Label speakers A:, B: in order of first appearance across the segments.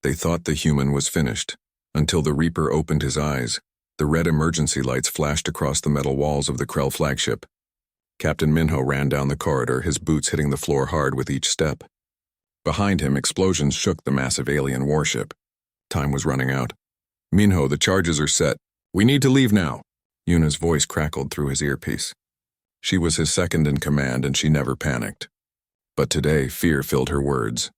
A: They thought the human was finished, until the Reaper opened his eyes. The red emergency lights flashed across the metal walls of the Krell flagship. Captain Minho ran down the corridor, his boots hitting the floor hard with each step. Behind him, explosions shook the massive alien warship. Time was running out. "Minho, the charges are set. We need to leave now." Yuna's voice crackled through his earpiece. She was his second in command, and she never panicked. But today, fear filled her words.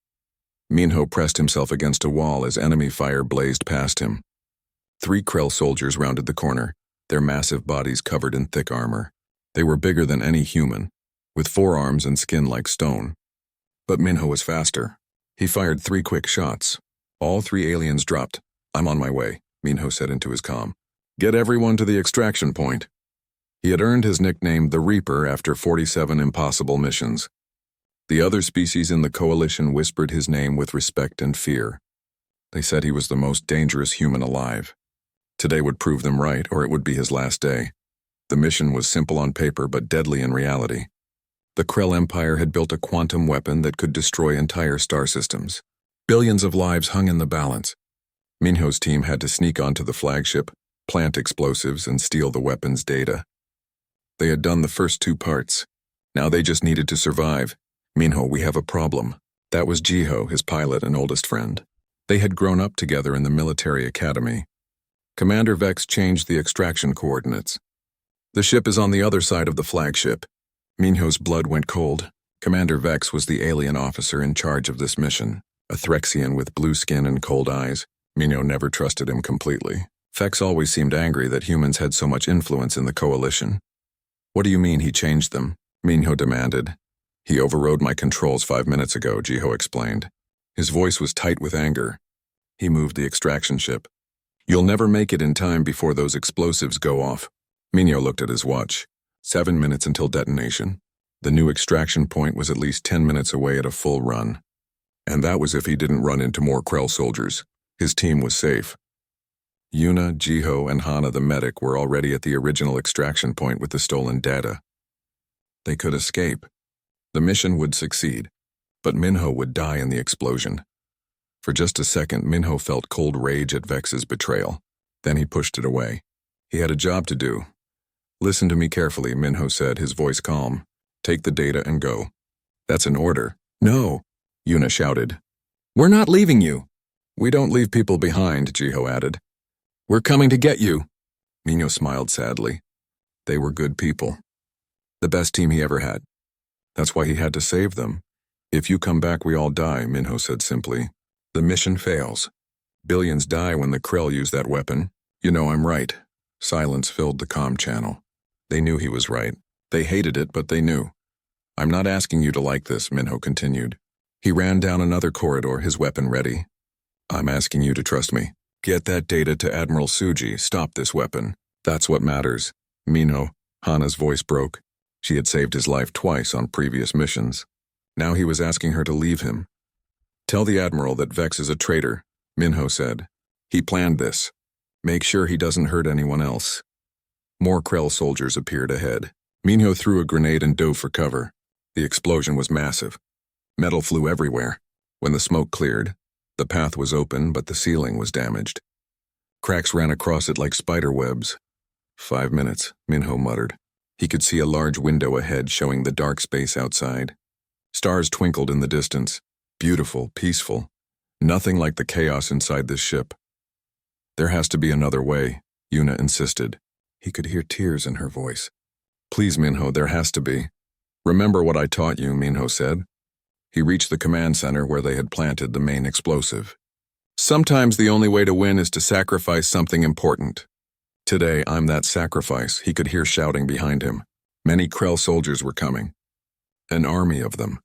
A: Minho pressed himself against a wall as enemy fire blazed past him. 3 Krell soldiers rounded the corner, their massive bodies covered in thick armor. They were bigger than any human, with 4 arms and skin like stone. But Minho was faster. He fired 3 quick shots. All 3 aliens dropped. "I'm on my way," Minho said into his comm. "Get everyone to the extraction point." He had earned his nickname the Reaper after 47 impossible missions. The other species in the coalition whispered his name with respect and fear. They said he was the most dangerous human alive. Today would prove them right, or it would be his last day. The mission was simple on paper but deadly in reality. The Krell Empire had built a quantum weapon that could destroy entire star systems. Billions of lives hung in the balance. Minho's team had to sneak onto the flagship, plant explosives, and steal the weapon's data. They had done the first 2 parts. Now they just needed to survive. "Minho, we have a problem." That was Jiho, his pilot and oldest friend. They had grown up together in the military academy. Commander Vex changed the extraction coordinates. "The ship is on the other side of the flagship." Minho's blood went cold. Commander Vex was the alien officer in charge of this mission, a Threxian with blue skin and cold eyes. Minho never trusted him completely. Vex always seemed angry that humans had so much influence in the coalition. "What do you mean he changed them?" Minho demanded. "He overrode my controls 5 minutes ago," Jiho explained. His voice was tight with anger. He moved the extraction ship. "You'll never make it in time before those explosives go off." Minho looked at his watch. 7 minutes until detonation. The new extraction point was at least 10 minutes away at a full run. And that was if he didn't run into more Krell soldiers. His team was safe. Yuna, Jiho, and Hana the medic were already at the original extraction point with the stolen data. They could escape. The mission would succeed, but Minho would die in the explosion. For just a second, Minho felt cold rage at Vex's betrayal. Then he pushed it away. He had a job to do. "Listen to me carefully," Minho said, his voice calm. "Take the data and go." "That's an order." "No," Yuna shouted. "We're not leaving you." "We don't leave people behind," Jiho added. "We're coming to get you." Minho smiled sadly. They were good people. The best team he ever had. That's why he had to save them. "If you come back, we all die," Minho said simply. "The mission fails. Billions die when the Krell use that weapon. You know I'm right." Silence filled the comm channel. They knew he was right. They hated it, but they knew. "I'm not asking you to like this," Minho continued. He ran down another corridor, his weapon ready. "I'm asking you to trust me. Get that data to Admiral Suji. Stop this weapon. That's what matters." "Minho," Hana's voice broke. She had saved his life twice on previous missions. Now he was asking her to leave him. "Tell the Admiral that Vex is a traitor," Minho said. "He planned this. Make sure he doesn't hurt anyone else." More Krell soldiers appeared ahead. Minho threw a grenade and dove for cover. The explosion was massive. Metal flew everywhere. When the smoke cleared, the path was open, but the ceiling was damaged. Cracks ran across it like spider webs. 5 minutes, Minho muttered. He could see a large window ahead showing the dark space outside. Stars twinkled in the distance. Beautiful, peaceful. Nothing like the chaos inside this ship. "There has to be another way," Yuna insisted. He could hear tears in her voice. "Please, Minho, there has to be." "Remember what I taught you," Minho said. He reached the command center where they had planted the main explosive. "Sometimes the only way to win is to sacrifice something important. Today, I'm that sacrifice," he could hear shouting behind him. Many Krell soldiers were coming. An army of them.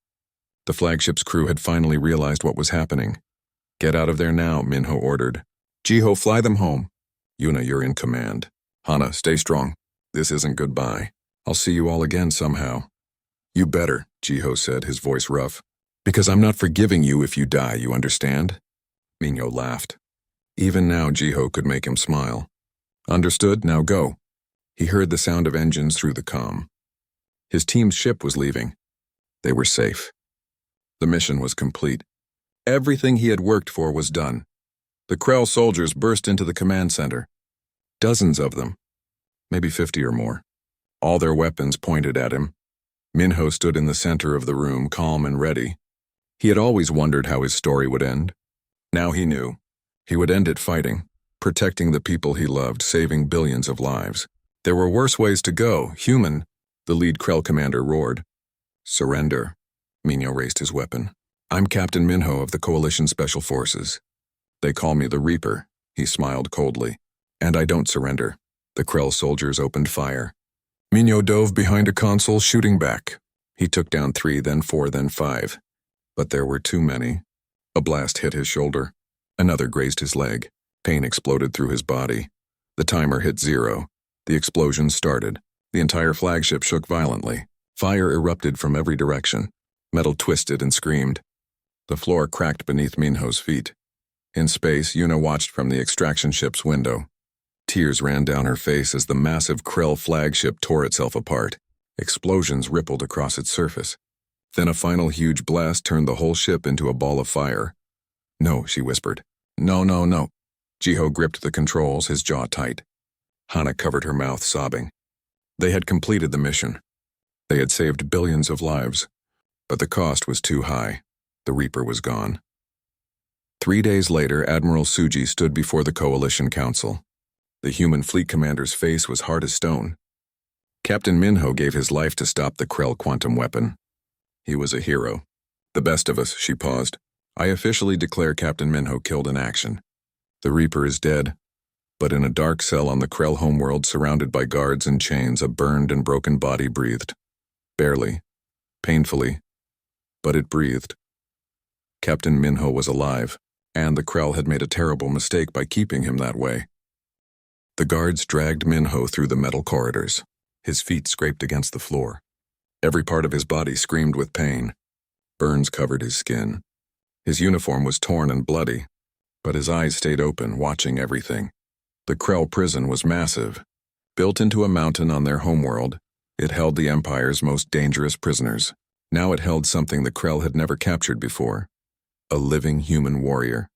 A: The flagship's crew had finally realized what was happening. "Get out of there now," Minho ordered. "Jiho, fly them home." "Yuna, you're in command." "Hana, stay strong. This isn't goodbye. I'll see you all again somehow." "You better," Jiho said, his voice rough. "Because I'm not forgiving you if you die, you understand?" Minho laughed. Even now, Jiho could make him smile. "Understood, now go." He heard the sound of engines through the comm. His team's ship was leaving. They were safe. The mission was complete. Everything he had worked for was done. The Krell soldiers burst into the command center. Dozens of them, maybe 50 or more. All their weapons pointed at him. Minho stood in the center of the room, calm and ready. He had always wondered how his story would end. Now he knew. He would end it fighting, protecting the people he loved, saving billions of lives. There were worse ways to go. Human, the lead Krell commander roared. Surrender. Minho raised his weapon. I'm Captain Minho of the Coalition Special Forces. They call me the Reaper, he smiled coldly. And I don't surrender. The Krell soldiers opened fire. Minho dove behind a console, shooting back. He took down 3, then 4, then 5. But there were too many. A blast hit his shoulder. Another grazed his leg. Pain exploded through his body. The timer hit 0. The explosion started. The entire flagship shook violently. Fire erupted from every direction. Metal twisted and screamed. The floor cracked beneath Minho's feet. In space, Yuna watched from the extraction ship's window. Tears ran down her face as the massive Krell flagship tore itself apart. Explosions rippled across its surface. Then a final huge blast turned the whole ship into a ball of fire. No, she whispered. No, no, no. Jiho gripped the controls, his jaw tight. Hana covered her mouth, sobbing. They had completed the mission. They had saved billions of lives. But the cost was too high. The Reaper was gone. 3 days later, Admiral Suji stood before the Coalition Council. The human fleet commander's face was hard as stone. Captain Minho gave his life to stop the Krell quantum weapon. He was a hero. The best of us, she paused. I officially declare Captain Minho killed in action. The Reaper is dead, but in a dark cell on the Krell homeworld surrounded by guards and chains, a burned and broken body breathed. Barely. Painfully. But it breathed. Captain Minho was alive, and the Krell had made a terrible mistake by keeping him that way. The guards dragged Minho through the metal corridors. His feet scraped against the floor. Every part of his body screamed with pain. Burns covered his skin. His uniform was torn and bloody, but his eyes stayed open, watching everything. The Krell prison was massive. Built into a mountain on their homeworld, it held the Empire's most dangerous prisoners. Now it held something the Krell had never captured before. A living human warrior.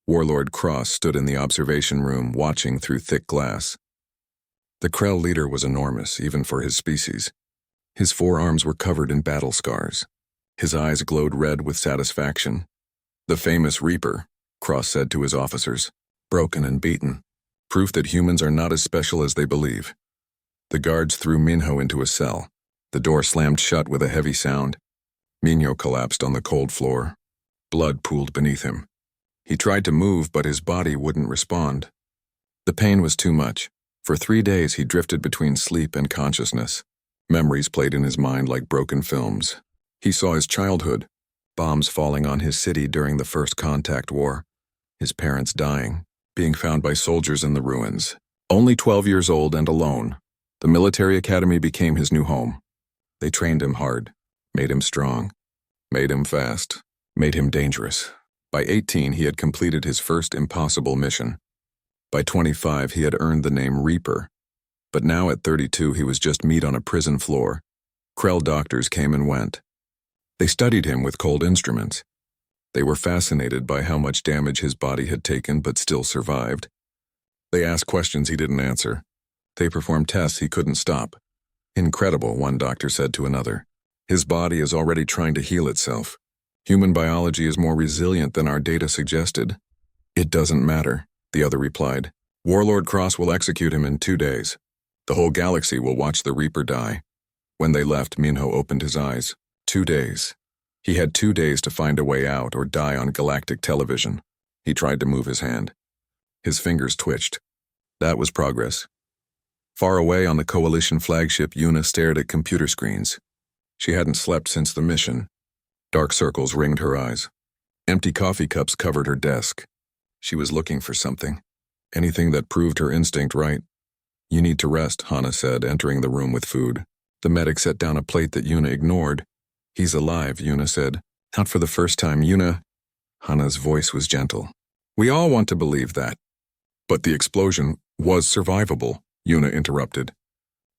A: Warlord Cross stood in the observation room, watching through thick glass. The Krell leader was enormous, even for his species. His forearms were covered in battle scars. His eyes glowed red with satisfaction. The famous Reaper, Cross said to his officers, broken and beaten. Proof that humans are not as special as they believe. The guards threw Minho into a cell. The door slammed shut with a heavy sound. Minho collapsed on the cold floor. Blood pooled beneath him. He tried to move, but his body wouldn't respond. The pain was too much. For 3 days he drifted between sleep and consciousness. Memories played in his mind like broken films. He saw his childhood, bombs falling on his city during the First Contact War, his parents dying, being found by soldiers in the ruins. Only 12 years old and alone, the military academy became his new home. They trained him hard, made him strong, made him fast, made him dangerous. By 18, he had completed his first impossible mission. By 25, he had earned the name Reaper. But now at 32, he was just meat on a prison floor. Krell doctors came and went. They studied him with cold instruments. They were fascinated by how much damage his body had taken but still survived. They asked questions he didn't answer. They performed tests he couldn't stop. Incredible, one doctor said to another. His body is already trying to heal itself. Human biology is more resilient than our data suggested. It doesn't matter, the other replied. Warlord Cross will execute him in 2 days. The whole galaxy will watch the Reaper die. When they left, Minho opened his eyes. 2 days. He had 2 days to find a way out or die on galactic television. He tried to move his hand. His fingers twitched. That was progress. Far away on the Coalition flagship, Yuna stared at computer screens. She hadn't slept since the mission. Dark circles ringed her eyes. Empty coffee cups covered her desk. She was looking for something. Anything that proved her instinct right. You need to rest, Hana said, entering the room with food. The medic set down a plate that Yuna ignored. He's alive, Yuna said. Not for the first time, Yuna. Hana's voice was gentle. We all want to believe that. But the explosion was survivable, Yuna interrupted.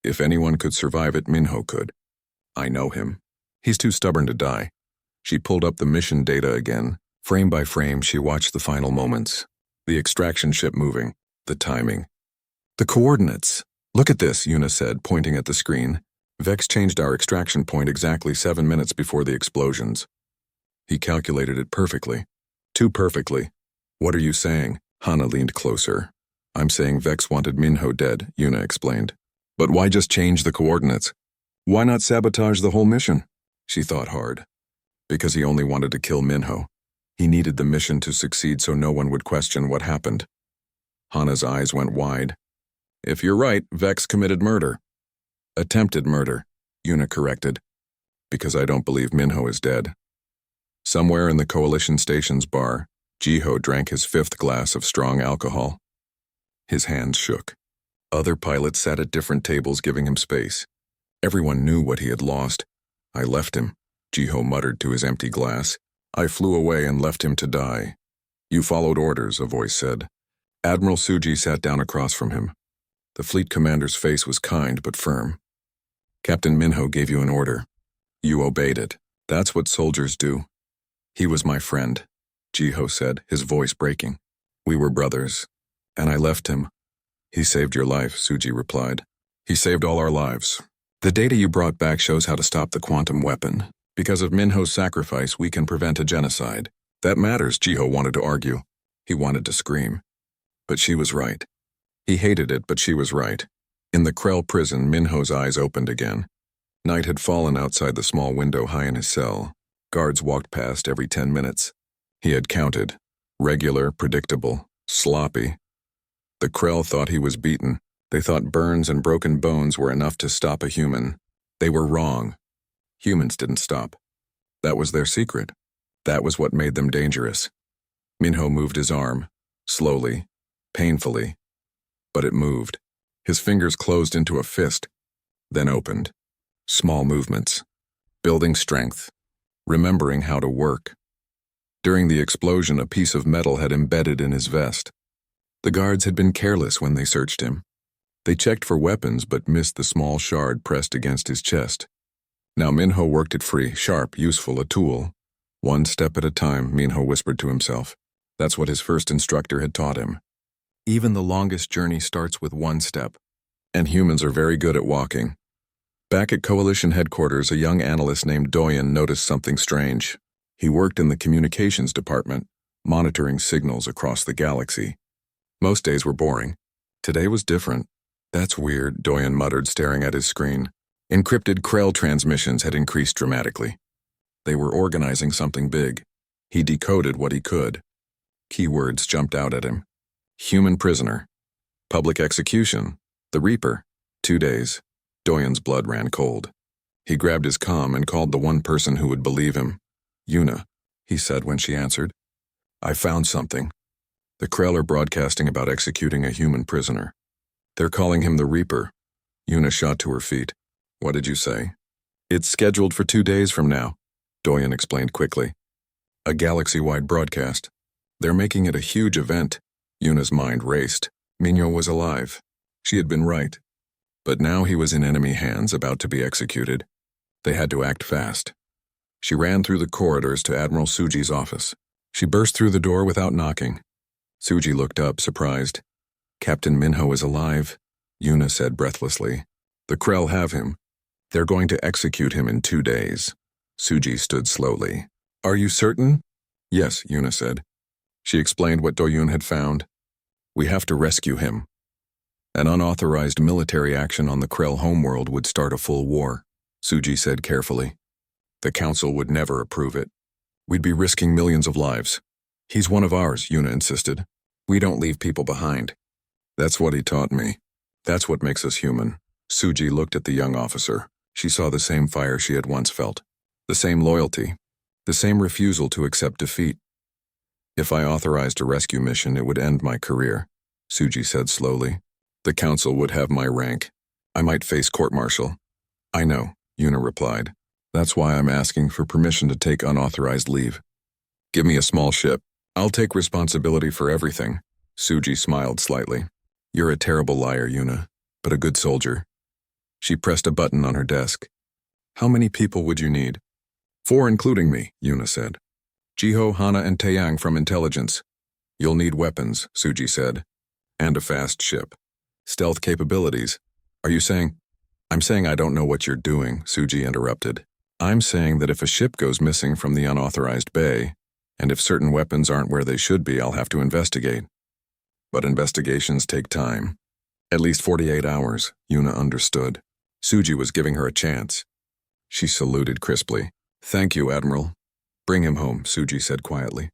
A: If anyone could survive it, Minho could. I know him. He's too stubborn to die. She pulled up the mission data again. Frame by frame, she watched the final moments. The extraction ship moving, the timing. The coordinates. Look at this, Yuna said, pointing at the screen. Vex changed our extraction point exactly 7 minutes before the explosions. He calculated it perfectly. Too perfectly. What are you saying? Hana leaned closer. I'm saying Vex wanted Minho dead, Yuna explained. But why just change the coordinates? Why not sabotage the whole mission? She thought hard. Because he only wanted to kill Minho. He needed the mission to succeed so no one would question what happened. Hana's eyes went wide. If you're right, Vex committed murder. Attempted murder, Yuna corrected. Because I don't believe Minho is dead. Somewhere in the Coalition Station's bar, Jiho drank his 5th glass of strong alcohol. His hands shook. Other pilots sat at different tables giving him space. Everyone knew what he had lost. I left him, Jiho muttered to his empty glass. I flew away and left him to die. You followed orders, a voice said. Admiral Suji sat down across from him. The fleet commander's face was kind but firm. Captain Minho gave you an order. You obeyed it. That's what soldiers do. He was my friend, Jiho said, his voice breaking. We were brothers, and I left him. He saved your life, Suji replied. He saved all our lives. The data you brought back shows how to stop the quantum weapon. Because of Minho's sacrifice, we can prevent a genocide. That matters, Jiho wanted to argue. He wanted to scream. But she was right. He hated it, but she was right. In the Krell prison, Minho's eyes opened again. Night had fallen outside the small window high in his cell. Guards walked past every 10 minutes. He had counted. Regular, predictable, sloppy. The Krell thought he was beaten. They thought burns and broken bones were enough to stop a human. They were wrong. Humans didn't stop. That was their secret. That was what made them dangerous. Minho moved his arm, slowly, painfully. But it moved. His fingers closed into a fist, then opened. Small movements. Building strength. Remembering how to work. During the explosion, a piece of metal had embedded in his vest. The guards had been careless when they searched him. They checked for weapons but missed the small shard pressed against his chest. Now Minho worked it free, sharp, useful, a tool. One step at a time, Minho whispered to himself. That's what his first instructor had taught him. Even the longest journey starts with one step. And humans are very good at walking. Back at Coalition headquarters, a young analyst named Doyen noticed something strange. He worked in the communications department, monitoring signals across the galaxy. Most days were boring. Today was different. That's weird, Doyen muttered, staring at his screen. Encrypted Krell transmissions had increased dramatically. They were organizing something big. He decoded what he could. Keywords jumped out at him. Human prisoner. Public execution. The Reaper. 2 days. Doyen's blood ran cold. He grabbed his comm and called the one person who would believe him. Yuna, he said when she answered. I found something. The Krell are broadcasting about executing a human prisoner. They're calling him the Reaper. Yuna shot to her feet. What did you say? It's scheduled for 2 days from now, Doyen explained quickly. A galaxy-wide broadcast. They're making it a huge event. Yuna's mind raced. Minho was alive. She had been right. But now he was in enemy hands, about to be executed. They had to act fast. She ran through the corridors to Admiral Suji's office. She burst through the door without knocking. Suji looked up, surprised. Captain Minho is alive, Yuna said breathlessly. The Krell have him. They're going to execute him in 2 days. Suji stood slowly. Are you certain? Yes, Yuna said. She explained what Doyun had found. We have to rescue him. An unauthorized military action on the Krell homeworld would start a full war, Suji said carefully. The Council would never approve it. We'd be risking millions of lives. He's one of ours, Yuna insisted. We don't leave people behind. That's what he taught me. That's what makes us human. Suji looked at the young officer. She saw the same fire she had once felt. The same loyalty. The same refusal to accept defeat. If I authorized a rescue mission, it would end my career, Suji said slowly. The Council would have my rank. I might face court-martial. I know, Yuna replied. That's why I'm asking for permission to take unauthorized leave. Give me a small ship. I'll take responsibility for everything. Suji smiled slightly. You're a terrible liar, Yuna, but a good soldier. She pressed a button on her desk. How many people would you need? 4 including me, Yuna said. Jiho, Hana, and Taeyang from intelligence. You'll need weapons, Suji said. And a fast ship. Stealth capabilities. Are you saying? I'm saying I don't know what you're doing, Suji interrupted. I'm saying that if a ship goes missing from the unauthorized bay, and if certain weapons aren't where they should be, I'll have to investigate. But investigations take time. At least 48 hours, Yuna understood. Suji was giving her a chance. She saluted crisply. Thank you, Admiral. Bring him home, Suji said quietly.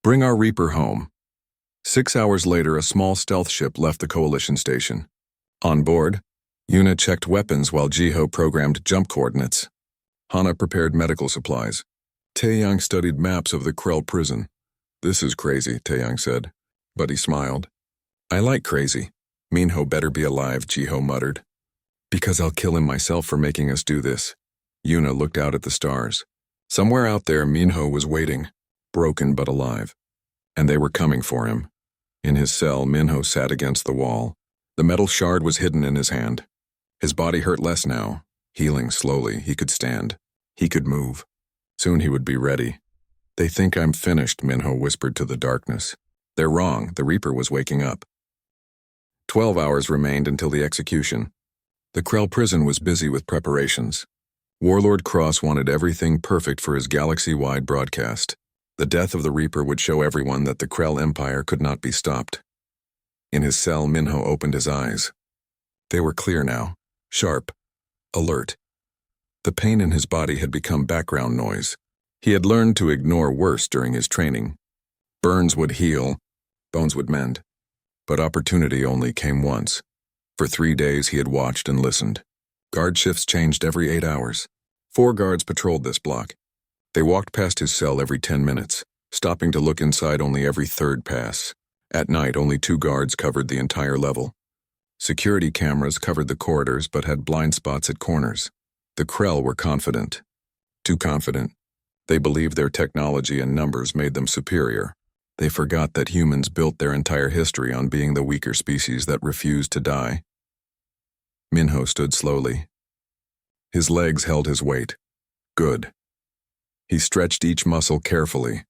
A: Bring our Reaper home. 6 hours later, a small stealth ship left the Coalition station. On board, Yuna checked weapons while Jiho programmed jump coordinates. Hana prepared medical supplies. Taeyang studied maps of the Krell prison. This is crazy, Taeyang said, but he smiled. I like crazy. Minho better be alive, Jiho muttered. Because I'll kill him myself for making us do this. Yuna looked out at the stars. Somewhere out there, Minho was waiting, broken but alive. And they were coming for him. In his cell, Minho sat against the wall. The metal shard was hidden in his hand. His body hurt less now. Healing slowly, he could stand. He could move. Soon he would be ready. They think I'm finished, Minho whispered to the darkness. They're wrong, the Reaper was waking up. 12 hours remained until the execution. The Krell prison was busy with preparations. Warlord Cross wanted everything perfect for his galaxy-wide broadcast. The death of the Reaper would show everyone that the Krell Empire could not be stopped. In his cell, Minho opened his eyes. They were clear now, sharp, alert. The pain in his body had become background noise. He had learned to ignore worse during his training. Burns would heal, bones would mend. But opportunity only came once. For 3 days he had watched and listened. Guard shifts changed every 8 hours. 4 guards patrolled this block. They walked past his cell every 10 minutes, stopping to look inside only every 3rd pass. At night, only 2 guards covered the entire level. Security cameras covered the corridors but had blind spots at corners. The Krell were confident. Too confident. They believed their technology and numbers made them superior. They forgot that humans built their entire history on being the weaker species that refused to die. Minho stood slowly. His legs held his weight. Good. He stretched each muscle carefully,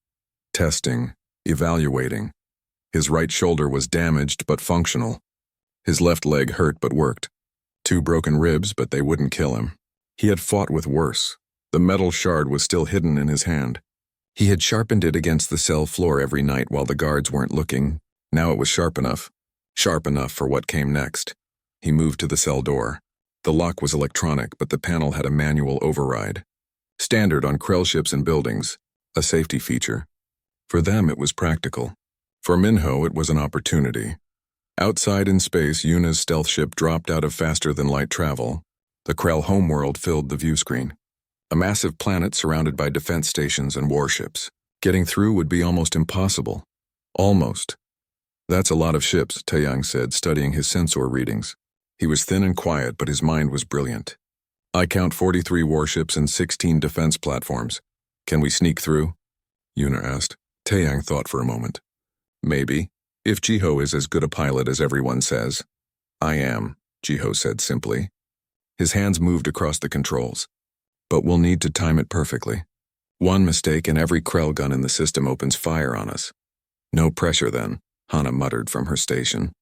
A: testing, evaluating. His right shoulder was damaged but functional. His left leg hurt but worked. 2 broken ribs, but they wouldn't kill him. He had fought with worse. The metal shard was still hidden in his hand. He had sharpened it against the cell floor every night while the guards weren't looking. Now it was sharp enough for what came next. He moved to the cell door. The lock was electronic, but the panel had a manual override. Standard on Krell ships and buildings, a safety feature. For them, it was practical. For Minho, it was an opportunity. Outside in space, Yuna's stealth ship dropped out of faster-than-light travel. The Krell homeworld filled the viewscreen. A massive planet surrounded by defense stations and warships. Getting through would be almost impossible. Almost. That's a lot of ships, Taeyang said, studying his sensor readings. He was thin and quiet, but his mind was brilliant. I count 43 warships and 16 defense platforms. Can we sneak through? Yuna asked. Taeyang thought for a moment. Maybe, if Jiho is as good a pilot as everyone says. I am, Jiho said simply. His hands moved across the controls. But we'll need to time it perfectly. One mistake and every Krell gun in the system opens fire on us. No pressure then, Hana muttered from her station.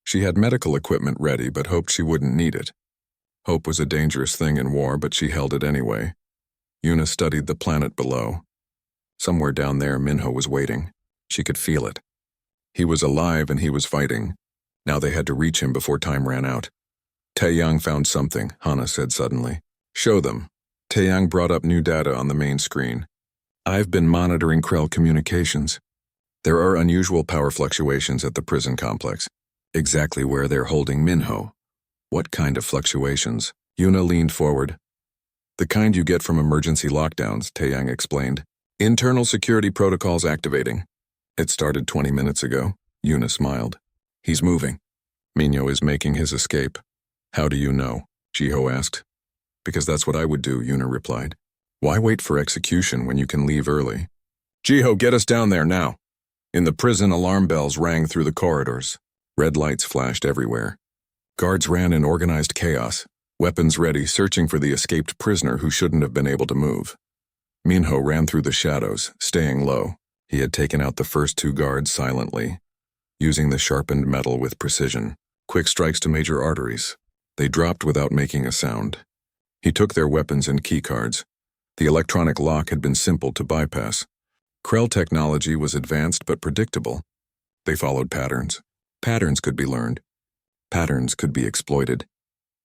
A: She had medical equipment ready but hoped she wouldn't need it. Hope was a dangerous thing in war, but she held it anyway. Yuna studied the planet below. Somewhere down there, Minho was waiting. She could feel it. He was alive and he was fighting. Now they had to reach him before time ran out. Taeyang found something, Hana said suddenly. Show them. Taeyang brought up new data on the main screen. I've been monitoring Krell communications. There are unusual power fluctuations at the prison complex. Exactly where they're holding Minho. What kind of fluctuations? Yuna leaned forward. The kind you get from emergency lockdowns, Taeyang explained. Internal security protocols activating. It started 20 minutes ago. Yuna smiled. He's moving. Minho is making his escape. How do you know? Jiho asked. Because that's what I would do, Yuna replied. Why wait for execution when you can leave early? Jiho, get us down there now. In the prison, alarm bells rang through the corridors. Red lights flashed everywhere. Guards ran in organized chaos, weapons ready, searching for the escaped prisoner who shouldn't have been able to move. Minho ran through the shadows, staying low. He had taken out the first 2 guards silently, using the sharpened metal with precision. Quick strikes to major arteries. They dropped without making a sound. He took their weapons and keycards. The electronic lock had been simple to bypass. Krell technology was advanced but predictable. They followed patterns. Patterns could be learned. Patterns could be exploited.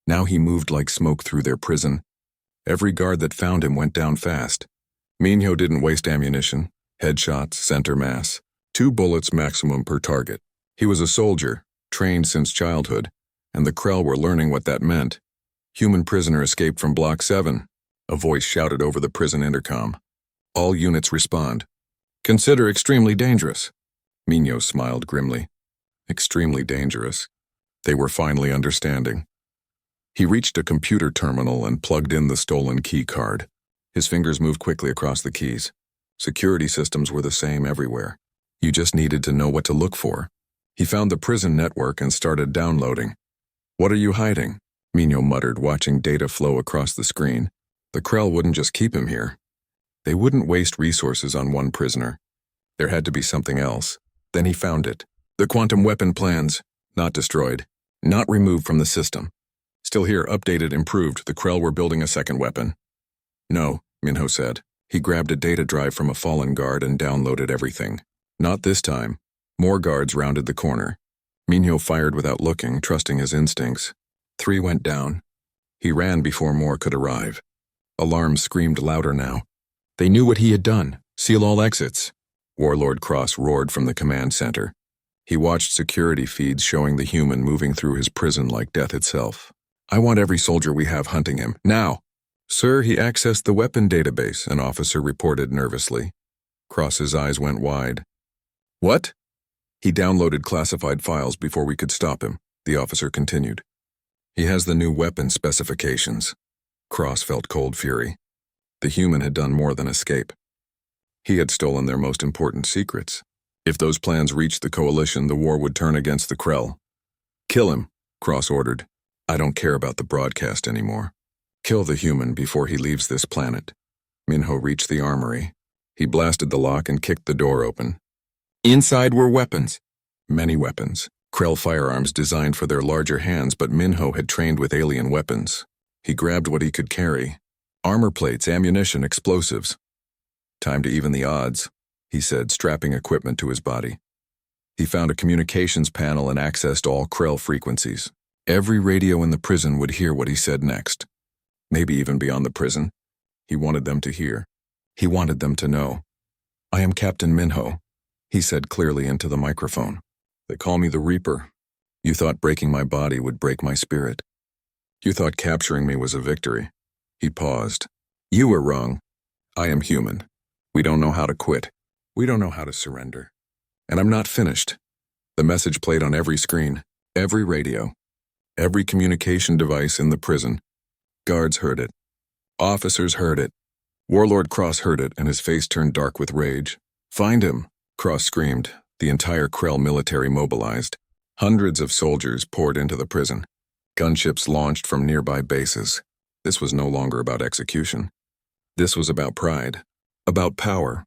A: Now he moved like smoke through their prison. Every guard that found him went down fast. Minho didn't waste ammunition. Headshots, center mass. 2 bullets maximum per target. He was a soldier, trained since childhood, and the Krell were learning what that meant. Human prisoner escaped from Block 7. A voice shouted over the prison intercom. All units respond. Consider extremely dangerous. Minho smiled grimly. Extremely dangerous. They were finally understanding. He reached a computer terminal and plugged in the stolen key card. His fingers moved quickly across the keys. Security systems were the same everywhere. You just needed to know what to look for. He found the prison network and started downloading. What are you hiding? Minho muttered, watching data flow across the screen. The Krell wouldn't just keep him here. They wouldn't waste resources on one prisoner. There had to be something else. Then he found it. The quantum weapon plans. Not destroyed. Not removed from the system. Still here, updated, improved. The Krell were building a second weapon. No, Minho said. He grabbed a data drive from a fallen guard and downloaded everything. Not this time. More guards rounded the corner. Minho fired without looking, trusting his instincts. 3 went down. He ran before more could arrive. Alarms screamed louder now. They knew what he had done. Seal all exits. Warlord Cross roared from the command center. He watched security feeds showing the human moving through his prison like death itself. I want every soldier we have hunting him, now. Sir, he accessed the weapon database, an officer reported nervously. Cross's eyes went wide. What? He downloaded classified files before we could stop him, the officer continued. He has the new weapon specifications. Cross felt cold fury. The human had done more than escape. He had stolen their most important secrets. If those plans reached the coalition, the war would turn against the Krell. Kill him, Cross ordered. I don't care about the broadcast anymore. Kill the human before he leaves this planet. Minho reached the armory. He blasted the lock and kicked the door open. Inside were weapons. Many weapons. Krell firearms designed for their larger hands, but Minho had trained with alien weapons. He grabbed what he could carry. Armor plates, ammunition, explosives. Time to even the odds, he said, strapping equipment to his body. He found a communications panel and accessed all Krell frequencies. Every radio in the prison would hear what he said next. Maybe even beyond the prison. He wanted them to hear. He wanted them to know. I am Captain Minho, he said clearly into the microphone. They call me the Reaper. You thought breaking my body would break my spirit. You thought capturing me was a victory. He paused. You were wrong. I am human. We don't know how to quit. We don't know how to surrender. And I'm not finished. The message played on every screen, every radio, every communication device in the prison. Guards heard it. Officers heard it. Warlord Cross heard it, and his face turned dark with rage. Find him, Cross screamed. The entire Krell military mobilized. Hundreds of soldiers poured into the prison. Gunships launched from nearby bases. This was no longer about execution. This was about pride, about power,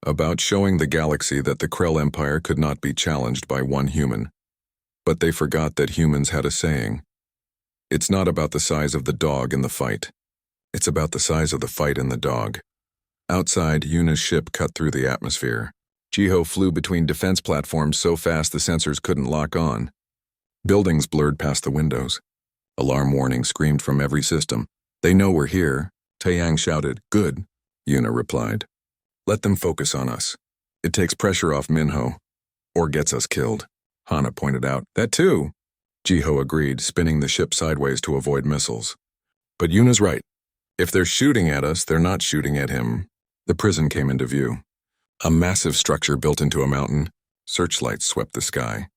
A: about showing the galaxy that the Krell Empire could not be challenged by one human. But they forgot that humans had a saying. It's not about the size of the dog in the fight. It's about the size of the fight in the dog. Outside, Yuna's ship cut through the atmosphere. Jiho flew between defense platforms so fast the sensors couldn't lock on. Buildings blurred past the windows. Alarm warnings screamed from every system. They know we're here, Taeyang shouted. Good, Yuna replied. Let them focus on us. It takes pressure off Minho, or gets us killed, Hana pointed out. That too, Jiho agreed, spinning the ship sideways to avoid missiles. But Yuna's right. If they're shooting at us, they're not shooting at him. The prison came into view. A massive structure built into a mountain. Searchlights swept the sky.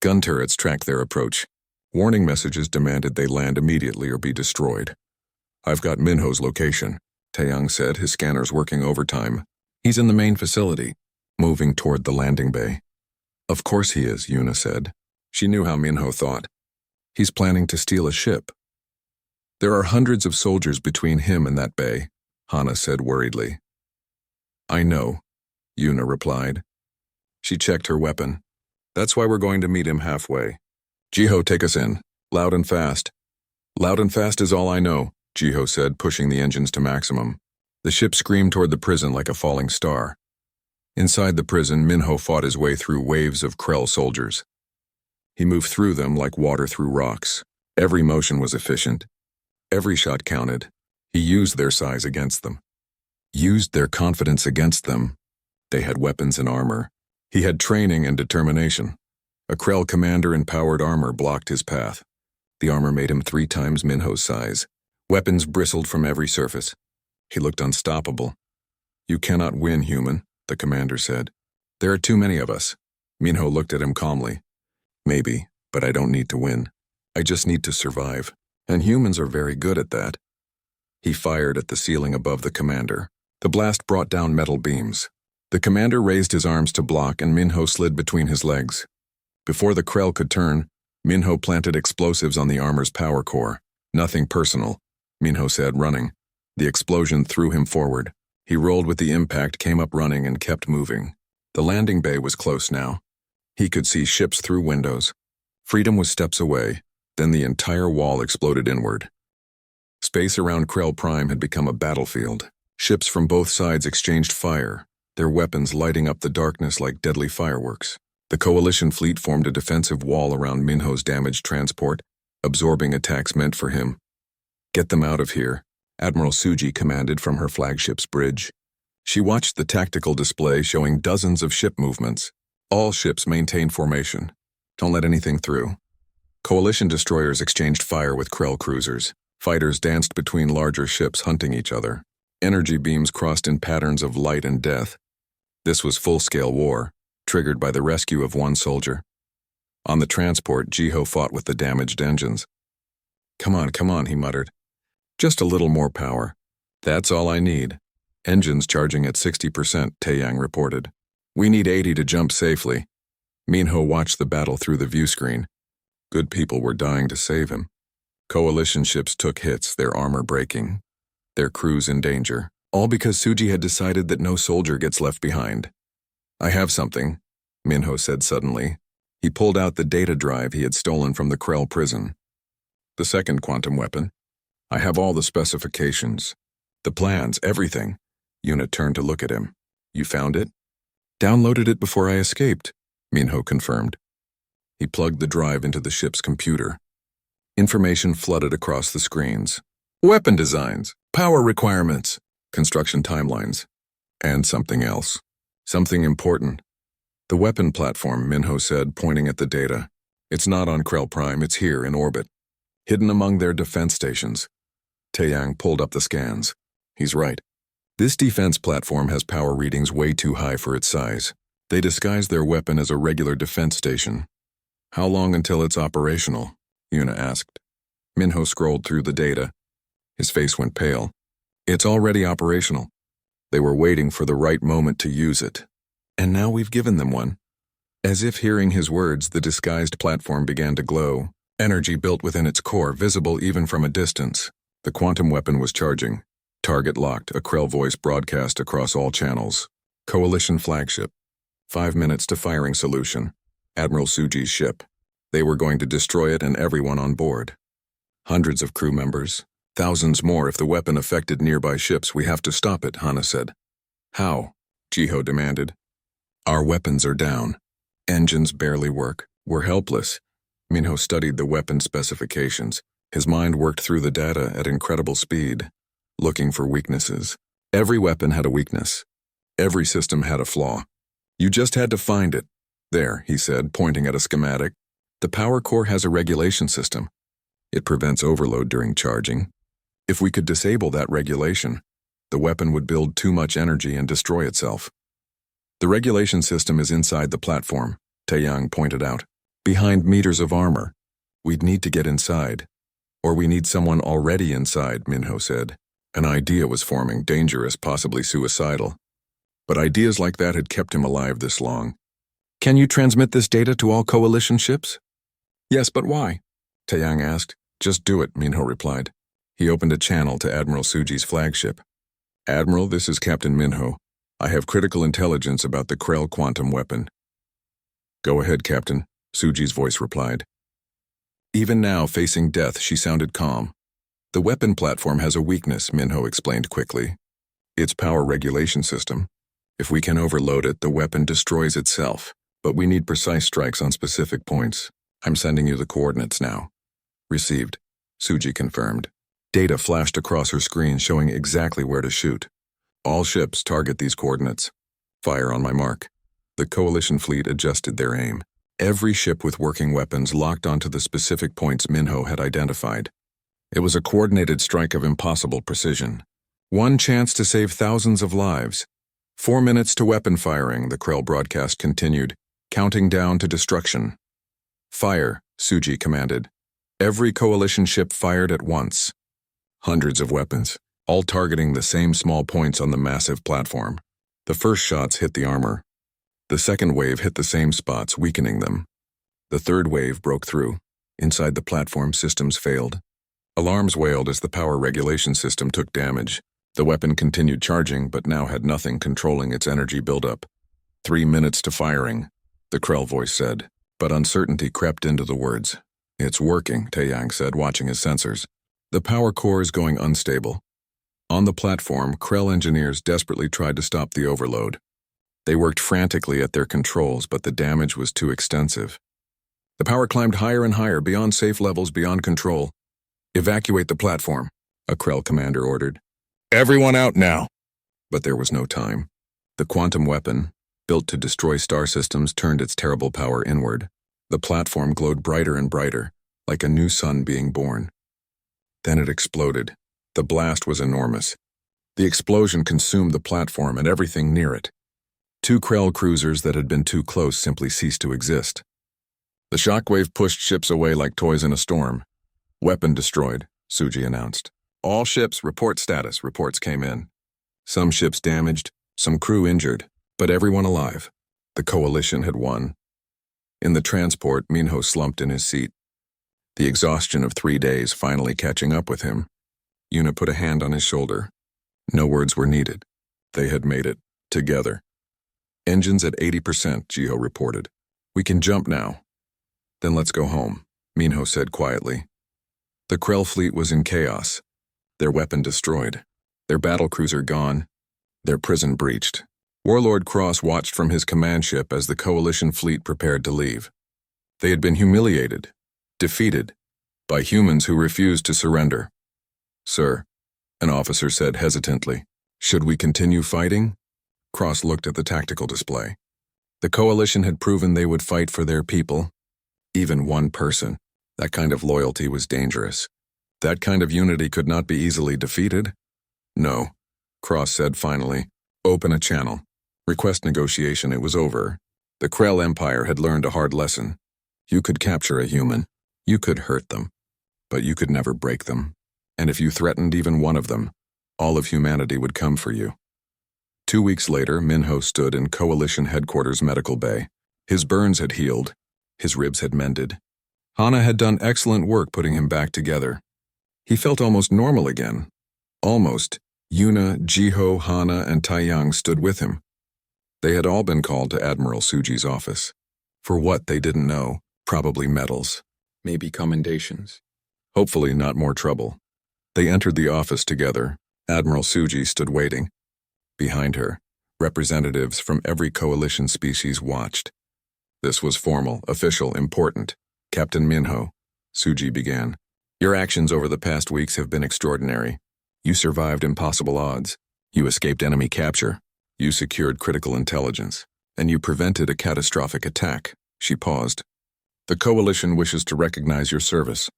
A: Gun turrets tracked their approach. Warning messages demanded they land immediately or be destroyed. I've got Minho's location, Taeyang said, his scanners working overtime. He's in the main facility, moving toward the landing bay. Of course he is, Yuna said. She knew how Minho thought. He's planning to steal a ship. There are hundreds of soldiers between him and that bay, Hana said worriedly. I know, Yuna replied. She checked her weapon. That's why we're going to meet him halfway. Jiho, take us in. Loud and fast. Loud and fast is all I know, Jiho said, pushing the engines to maximum. The ship screamed toward the prison like a falling star. Inside the prison, Minho fought his way through waves of Krell soldiers. He moved through them like water through rocks. Every motion was efficient. Every shot counted. He used their size against them. Used their confidence against them. They had weapons and armor. He had training and determination. A Krell commander in powered armor blocked his path. The armor made him 3 times Minho's size. Weapons bristled from every surface. He looked unstoppable. You cannot win, human, the commander said. There are too many of us. Minho looked at him calmly. Maybe, but I don't need to win. I just need to survive. And humans are very good at that. He fired at the ceiling above the commander. The blast brought down metal beams. The commander raised his arms to block and Minho slid between his legs. Before the Krell could turn, Minho planted explosives on the armor's power core. Nothing personal, Minho said, running. The explosion threw him forward. He rolled with the impact, came up running, and kept moving. The landing bay was close now. He could see ships through windows. Freedom was steps away. Then the entire wall exploded inward. Space around Krell Prime had become a battlefield. Ships from both sides exchanged fire, their weapons lighting up the darkness like deadly fireworks. The Coalition fleet formed a defensive wall around Minho's damaged transport, absorbing attacks meant for him. Get them out of here, Admiral Suji commanded from her flagship's bridge. She watched the tactical display showing dozens of ship movements. All ships maintained formation. Don't let anything through. Coalition destroyers exchanged fire with Krell cruisers. Fighters danced between larger ships hunting each other. Energy beams crossed in patterns of light and death. This was full-scale war, triggered by the rescue of one soldier. On the transport, Jiho fought with the damaged engines. Come on, he muttered. Just a little more power. That's all I need. Engines charging at 60%, Taeyang reported. We need 80 to jump safely. Minho watched the battle through the view screen. Good people were dying to save him. Coalition ships took hits, their armor breaking, their crews in danger, all because Suji had decided that no soldier gets left behind. I have something, Minho said suddenly. He pulled out the data drive he had stolen from the Krell prison. The second quantum weapon. I have all the specifications. The plans, everything. Yuna turned to look at him. You found it? Downloaded it before I escaped, Minho confirmed. He plugged the drive into the ship's computer. Information flooded across the screens. Weapon designs, power requirements, construction timelines, and something else. Something important. The weapon platform, Minho said, pointing at the data. It's not on Krell Prime, it's here in orbit. Hidden among their defense stations. Taeyang pulled up the scans. He's right. This defense platform has power readings way too high for its size. They disguised their weapon as a regular defense station. How long until it's operational? Yuna asked. Minho scrolled through the data. His face went pale. It's already operational. They were waiting for the right moment to use it. And now we've given them one. As if hearing his words, the disguised platform began to glow. Energy built within its core, visible even from a distance. The quantum weapon was charging. Target locked, a Krell voice broadcast across all channels. Coalition flagship. 5 minutes to firing solution. Admiral Suji's ship. They were going to destroy it and everyone on board. Hundreds of crew members. Thousands more if the weapon affected nearby ships. We have to stop it, Hana said. How? Jiho demanded. Our weapons are down. Engines barely work. We're helpless. Minho studied the weapon specifications. His mind worked through the data at incredible speed, looking for weaknesses. Every weapon had a weakness. Every system had a flaw. You just had to find it. There, he said, pointing at a schematic. The power core has a regulation system. It prevents overload during charging. If we could disable that regulation, the weapon would build too much energy and destroy itself. The regulation system is inside the platform, Taeyang pointed out. Behind meters of armor. We'd need to get inside. Or we need someone already inside, Minho said. An idea was forming, dangerous, possibly suicidal. But ideas like that had kept him alive this long. Can you transmit this data to all Coalition ships? Yes, but why? Taeyang asked. Just do it, Minho replied. He opened a channel to Admiral Suji's flagship. Admiral, this is Captain Minho. I have critical intelligence about the Krell quantum weapon. Go ahead, Captain, Suji's voice replied. Even now, facing death, she sounded calm. The weapon platform has a weakness, Minho explained quickly. Its power regulation system. If we can overload it, the weapon destroys itself. But we need precise strikes on specific points. I'm sending you the coordinates now. Received, Suji confirmed. Data flashed across her screen showing exactly where to shoot. All ships target these coordinates. Fire on my mark. The Coalition fleet adjusted their aim. Every ship with working weapons locked onto the specific points Minho had identified. It was a coordinated strike of impossible precision. One chance to save thousands of lives. 4 minutes to weapon firing, the Krell broadcast continued, counting down to destruction. Fire, Suji commanded. Every Coalition ship fired at once. Hundreds of weapons, all targeting the same small points on the massive platform. The first shots hit the armor. The second wave hit the same spots, weakening them. The third wave broke through. Inside the platform, systems failed. Alarms wailed as the power regulation system took damage. The weapon continued charging, but now had nothing controlling its energy buildup. 3 minutes to firing, the Krell voice said, but uncertainty crept into the words. It's working, Taeyang said, watching his sensors. The power core is going unstable. On the platform, Krell engineers desperately tried to stop the overload. They worked frantically at their controls, but the damage was too extensive. The power climbed higher and higher, beyond safe levels, beyond control. Evacuate the platform, a Krell commander ordered. Everyone out now! But there was no time. The quantum weapon, built to destroy star systems, turned its terrible power inward. The platform glowed brighter and brighter, like a new sun being born. Then it exploded. The blast was enormous. The explosion consumed the platform and everything near it. 2 Krell cruisers that had been too close simply ceased to exist. The shockwave pushed ships away like toys in a storm. Weapon destroyed, Suji announced. All ships report status, reports came in. Some ships damaged, some crew injured, but everyone alive. The Coalition had won. In the transport, Minho slumped in his seat. The exhaustion of 3 days finally catching up with him. Yuna put a hand on his shoulder. No words were needed. They had made it, together. Engines at 80%, Jiho reported. We can jump now. Then let's go home, Minho said quietly. The Krell fleet was in chaos. Their weapon destroyed. Their battlecruiser gone. Their prison breached. Warlord Cross watched from his command ship as the Coalition fleet prepared to leave. They had been humiliated, defeated, by humans who refused to surrender. Sir, an officer said hesitantly, should we continue fighting? Cross looked at the tactical display. The Coalition had proven they would fight for their people. Even one person. That kind of loyalty was dangerous. That kind of unity could not be easily defeated. No, Cross said finally. Open a channel. Request negotiation. It was over. The Krell Empire had learned a hard lesson. You could capture a human. You could hurt them. But you could never break them. And if you threatened even one of them, all of humanity would come for you. 2 weeks later, Minho stood in Coalition Headquarters Medical Bay. His burns had healed. His ribs had mended. Hana had done excellent work putting him back together. He felt almost normal again. Almost. Yuna, Jiho, Hana, and Taeyang stood with him. They had all been called to Admiral Suji's office. For what, they didn't know. Probably medals. Maybe commendations. Hopefully not more trouble. They entered the office together. Admiral Suji stood waiting. Behind her, representatives from every Coalition species watched. This was formal, official, important. Captain Minho, Suji began. Your actions over the past weeks have been extraordinary. You survived impossible odds. You escaped enemy capture. You secured critical intelligence. And you prevented a catastrophic attack. She paused. The Coalition wishes to recognize your service.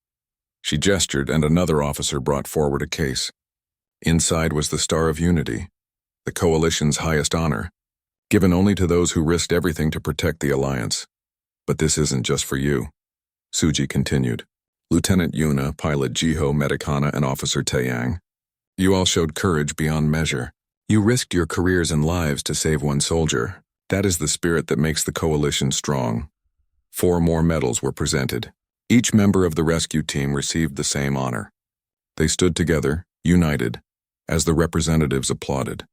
A: She gestured, and another officer brought forward a case. Inside was the Star of Unity, the Coalition's highest honor, given only to those who risked everything to protect the Alliance. But this isn't just for you. Suji continued. Lieutenant Yuna, Pilot Jiho, Medic Hana, and Officer Taeyang. You all showed courage beyond measure. You risked your careers and lives to save one soldier. That is the spirit that makes the Coalition strong. 4 more medals were presented. Each member of the rescue team received the same honor. They stood together, united, as the representatives applauded.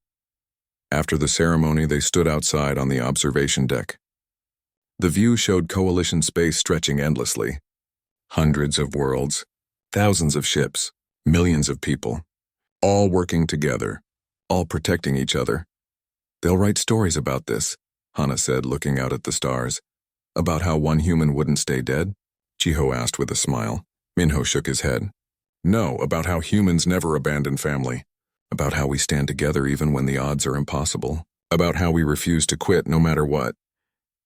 A: After the ceremony, they stood outside on the observation deck. The view showed Coalition space stretching endlessly. Hundreds of worlds, thousands of ships, millions of people, all working together, all protecting each other. They'll write stories about this, Hana said, looking out at the stars. About how one human wouldn't stay dead? Chiho asked with a smile. Minho shook his head. No, about how humans never abandon family. About how we stand together even when the odds are impossible. About how we refuse to quit no matter what.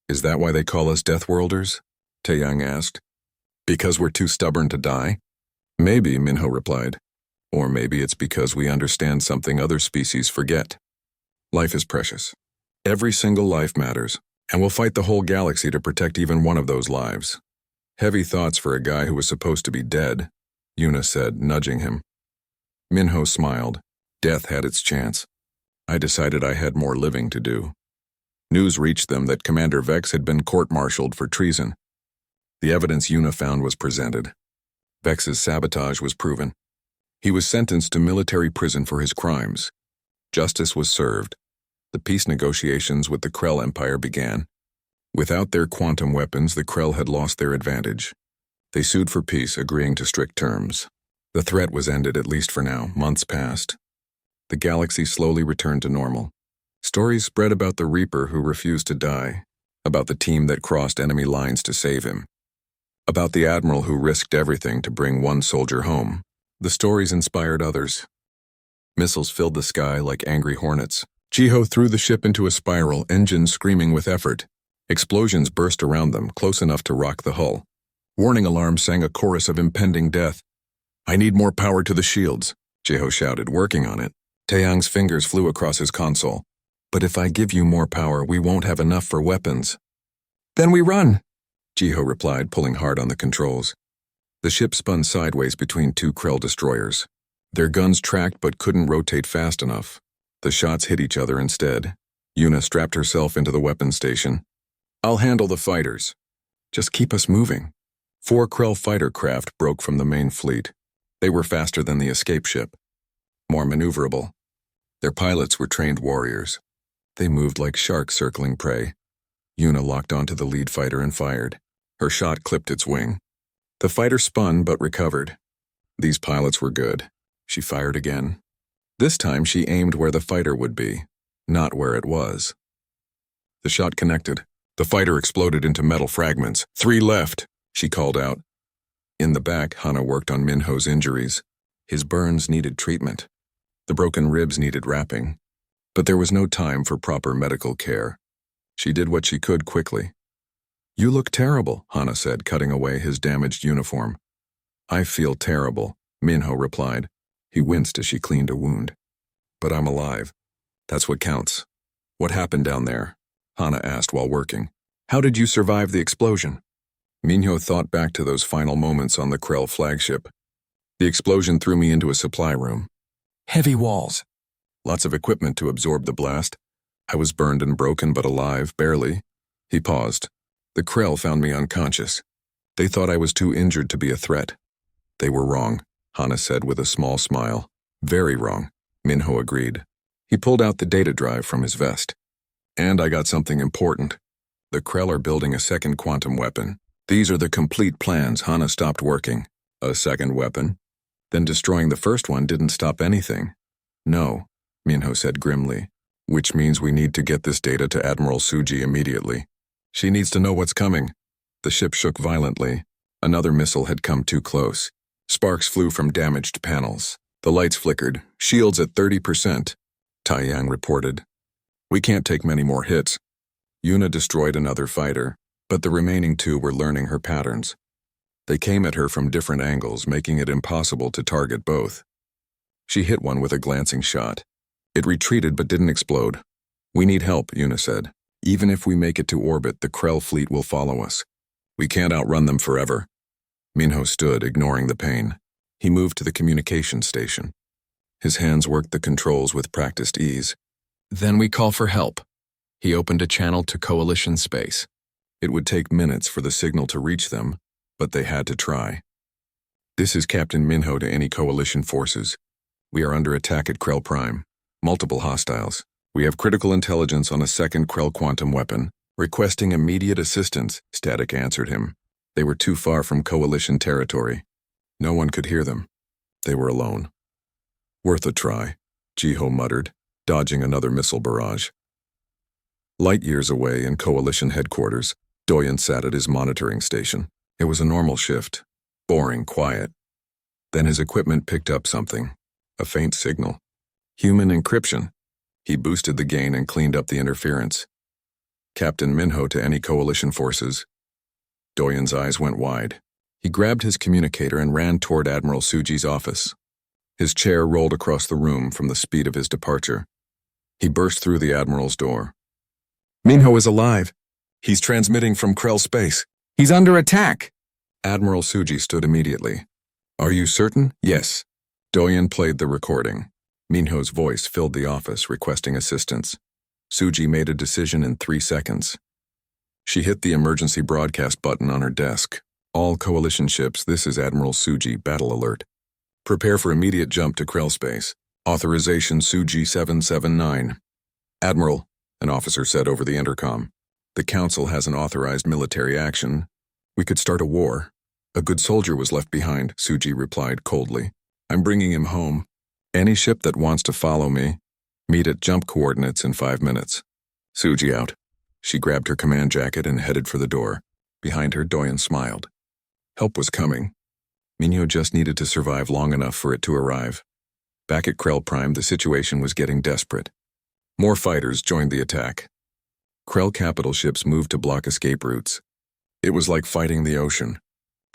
A: Is that why they call us Deathworlders? Taeyang asked. Because we're too stubborn to die? Maybe, Minho replied. Or maybe it's because we understand something other species forget. Life is precious. Every single life matters, and we'll fight the whole galaxy to protect even one of those lives. Heavy thoughts for a guy who was supposed to be dead, Yuna said, nudging him. Minho smiled. Death had its chance. I decided I had more living to do. News reached them that Commander Vex had been court-martialed for treason. The evidence Yuna found was presented. Vex's sabotage was proven. He was sentenced to military prison for his crimes. Justice was served. The peace negotiations with the Krell Empire began. Without their quantum weapons, the Krell had lost their advantage. They sued for peace, agreeing to strict terms. The threat was ended, at least for now. Months passed. The galaxy slowly returned to normal. Stories spread about the Reaper who refused to die, about the team that crossed enemy lines to save him, about the Admiral who risked everything to bring one soldier home. The stories inspired others. Missiles filled the sky like angry hornets. Chiho threw the ship into a spiral, engines screaming with effort. Explosions burst around them, close enough to rock the hull. Warning alarms sang a chorus of impending death. I need more power to the shields, Chiho shouted, working on it. Taeyang's fingers flew across his console. But if I give you more power, we won't have enough for weapons. Then we run, Chiho replied, pulling hard on the controls. The ship spun sideways between two Krell destroyers. Their guns tracked but couldn't rotate fast enough. The shots hit each other instead. Yuna strapped herself into the weapons station. I'll handle the fighters. Just keep us moving. 4 Krell fighter craft broke from the main fleet. They were faster than the escape ship. More maneuverable. Their pilots were trained warriors. They moved like sharks circling prey. Yuna locked onto the lead fighter and fired. Her shot clipped its wing. The fighter spun but recovered. These pilots were good. She fired again. This time she aimed where the fighter would be, not where it was. The shot connected. The fighter exploded into metal fragments. 3 left, she called out. In the back, Hana worked on Minho's injuries. His burns needed treatment. The broken ribs needed wrapping. But there was no time for proper medical care. She did what she could quickly. You look terrible, Hana said, cutting away his damaged uniform. I feel terrible, Minho replied. He winced as she cleaned a wound. But I'm alive. That's what counts. What happened down there? Hana asked while working. How did you survive the explosion? Minho thought back to those final moments on the Krell flagship. The explosion threw me into a supply room. Heavy walls. Lots of equipment to absorb the blast. I was burned and broken but alive, barely. He paused. The Krell found me unconscious. They thought I was too injured to be a threat. They were wrong, Hana said with a small smile. Very wrong, Minho agreed. He pulled out the data drive from his vest. And I got something important. The Krell are building a second quantum weapon. These are the complete plans. Hana stopped working. A second weapon? Then destroying the first one didn't stop anything. No, Minho said grimly. Which means we need to get this data to Admiral Suji immediately. She needs to know what's coming. The ship shook violently. Another missile had come too close. Sparks flew from damaged panels. The lights flickered. Shields at 30%, Taeyang reported. We can't take many more hits. Yuna destroyed another fighter, but the remaining 2 were learning her patterns. They came at her from different angles, making it impossible to target both. She hit one with a glancing shot. It retreated but didn't explode. We need help, Yuna said. Even if we make it to orbit, the Krell fleet will follow us. We can't outrun them forever. Minho stood, ignoring the pain. He moved to the communication station. His hands worked the controls with practiced ease. Then we call for help. He opened a channel to Coalition space. It would take minutes for the signal to reach them, but they had to try. This is Captain Minho to any Coalition forces. We are under attack at Krell Prime. Multiple hostiles. We have critical intelligence on a second Krell quantum weapon. Requesting immediate assistance, Static answered him. They were too far from Coalition territory. No one could hear them. They were alone. Worth a try, Jiho muttered, dodging another missile barrage. Light years away in Coalition headquarters, Doyen sat at his monitoring station. It was a normal shift. Boring, quiet. Then his equipment picked up something. A faint signal. Human encryption. He boosted the gain and cleaned up the interference. Captain Minho to any Coalition forces. Doyen's eyes went wide. He grabbed his communicator and ran toward Admiral Suji's office. His chair rolled across the room from the speed of his departure. He burst through the Admiral's door. Minho is alive. He's transmitting from Krell space. He's under attack. Admiral Suji stood immediately. Are you certain? Yes. Doyen played the recording. Minho's voice filled the office, requesting assistance. Suji made a decision in 3 seconds. She hit the emergency broadcast button on her desk. All Coalition ships, this is Admiral Suji, battle alert. Prepare for immediate jump to Krell space. Authorization Suji 779. Admiral, an officer said over the intercom. The Council hasn't authorized military action. We could start a war. A good soldier was left behind, Suji replied coldly. I'm bringing him home. Any ship that wants to follow me, meet at jump coordinates in 5 minutes. Suji out. She grabbed her command jacket and headed for the door. Behind her, Doyen smiled. Help was coming. Minho just needed to survive long enough for it to arrive. Back at Krell Prime, the situation was getting desperate. More fighters joined the attack. Krell capital ships moved to block escape routes. It was like fighting the ocean.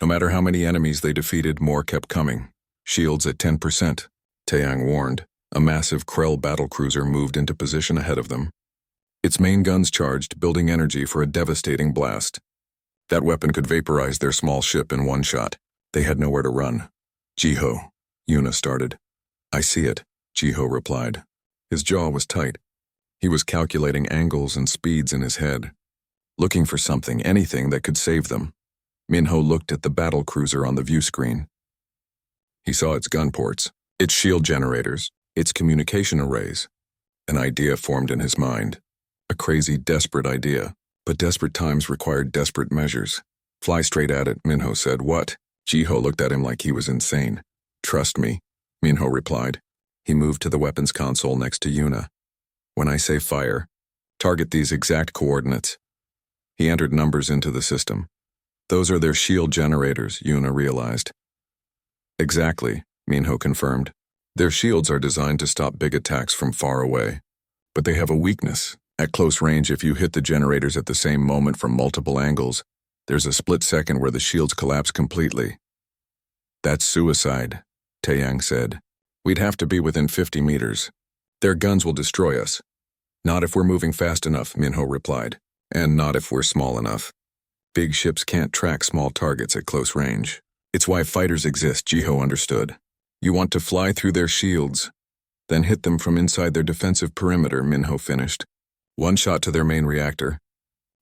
A: No matter how many enemies they defeated, more kept coming. Shields at 10%. Taeyang warned. A massive Krell battlecruiser moved into position ahead of them. Its main guns charged, building energy for a devastating blast. That weapon could vaporize their small ship in one shot. They had nowhere to run. Jiho, Yuna started. I see it, Jiho replied. His jaw was tight. He was calculating angles and speeds in his head, looking for something, anything that could save them. Minho looked at the battlecruiser on the view screen. He saw its gun ports, its shield generators, its communication arrays. An idea formed in his mind. A crazy, desperate idea. But desperate times required desperate measures. Fly straight at it, Minho said. What? Jiho looked at him like he was insane. Trust me, Minho replied. He moved to the weapons console next to Yuna. When I say fire, target these exact coordinates. He entered numbers into the system. Those are their shield generators, Yuna realized. Exactly, Minho confirmed. Their shields are designed to stop big attacks from far away. But they have a weakness. At close range, if you hit the generators at the same moment from multiple angles, there's a split second where the shields collapse completely. That's suicide, Taeyang said. We'd have to be within 50 meters. Their guns will destroy us. Not if we're moving fast enough, Minho replied. And not if we're small enough. Big ships can't track small targets at close range. It's why fighters exist, Jiho understood. You want to fly through their shields, then hit them from inside their defensive perimeter, Minho finished. One shot to their main reactor.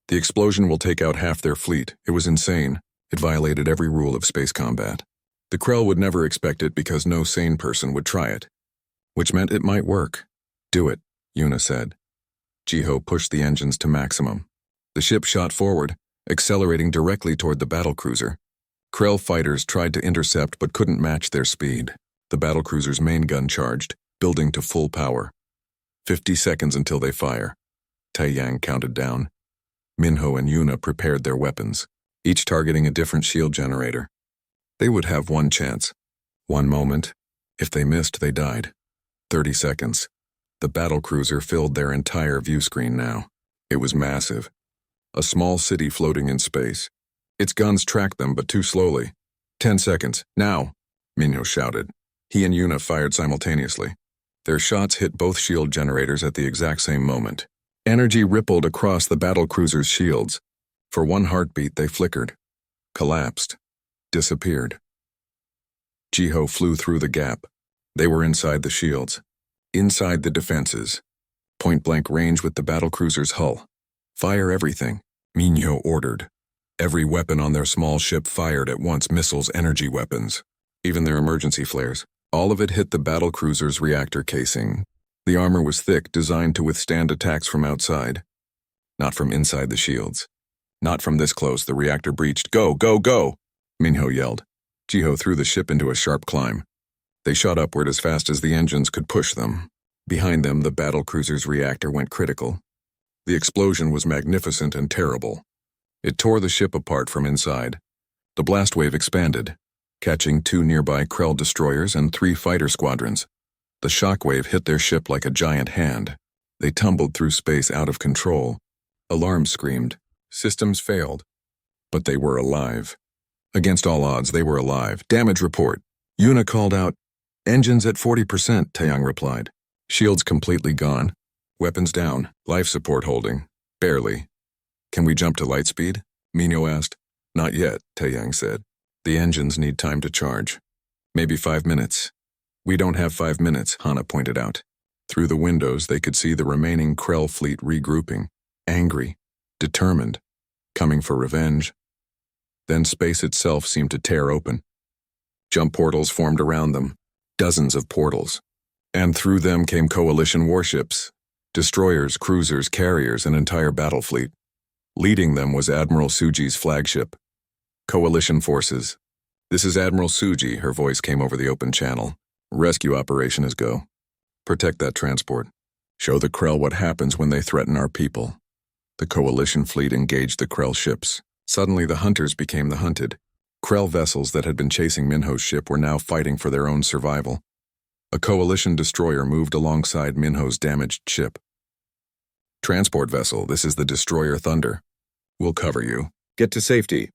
A: The explosion will take out half their fleet. It was insane. It violated every rule of space combat. The Krell would never expect it because no sane person would try it. Which meant it might work. Do it, Yuna said. Jiho pushed the engines to maximum. The ship shot forward, accelerating directly toward the battlecruiser. Krell fighters tried to intercept but couldn't match their speed. The battlecruiser's main gun charged, building to full power. 50 seconds until they fire. Taeyang counted down. Minho and Yuna prepared their weapons, each targeting a different shield generator. They would have one chance. One moment. If they missed, they died. 30 seconds. The battlecruiser filled their entire view screen now. It was massive. A small city floating in space. Its guns tracked them, but too slowly. 10 seconds. Now, Minho shouted. He and Yuna fired simultaneously. Their shots hit both shield generators at the exact same moment. Energy rippled across the battlecruiser's shields. For one heartbeat, they flickered, collapsed, disappeared. Jiho flew through the gap. They were inside the shields, inside the defenses. Point-blank range with the battlecruiser's hull. Fire everything, Minho ordered. Every weapon on their small ship fired at once, missiles, energy weapons. Even their emergency flares. All of it hit the battlecruiser's reactor casing. The armor was thick, designed to withstand attacks from outside, not from inside the shields. Not from this close, the reactor breached. Go, go, go! Minho yelled. Jiho threw the ship into a sharp climb. They shot upward as fast as the engines could push them. Behind them, the battlecruiser's reactor went critical. The explosion was magnificent and terrible. It tore the ship apart from inside. The blast wave expanded, catching 2 nearby Krell destroyers and 3 fighter squadrons. The shock wave hit their ship like a giant hand. They tumbled through space out of control. Alarms screamed. Systems failed. But they were alive. Against all odds, they were alive. Damage report. Yuna called out. Engines at 40%, Taeyang replied. Shields completely gone. Weapons down. Life support holding. Barely. Can we jump to light speed? Minho asked. Not yet, Taeyang said. The engines need time to charge. Maybe 5 minutes. We don't have 5 minutes, Hana pointed out. Through the windows, they could see the remaining Krell fleet regrouping. Angry. Determined. Coming for revenge. Then space itself seemed to tear open. Jump portals formed around them. Dozens of portals. And through them came coalition warships. Destroyers, cruisers, carriers, an entire battle fleet. Leading them was Admiral Suji's flagship. Coalition forces. This is Admiral Suji, her voice came over the open channel. Rescue operation is go. Protect that transport. Show the Krell what happens when they threaten our people. The coalition fleet engaged the Krell ships. Suddenly the hunters became the hunted. Krell vessels that had been chasing Minho's ship were now fighting for their own survival. A coalition destroyer moved alongside Minho's damaged ship. Transport vessel, this is the destroyer Thunder. We'll cover you. Get to safety.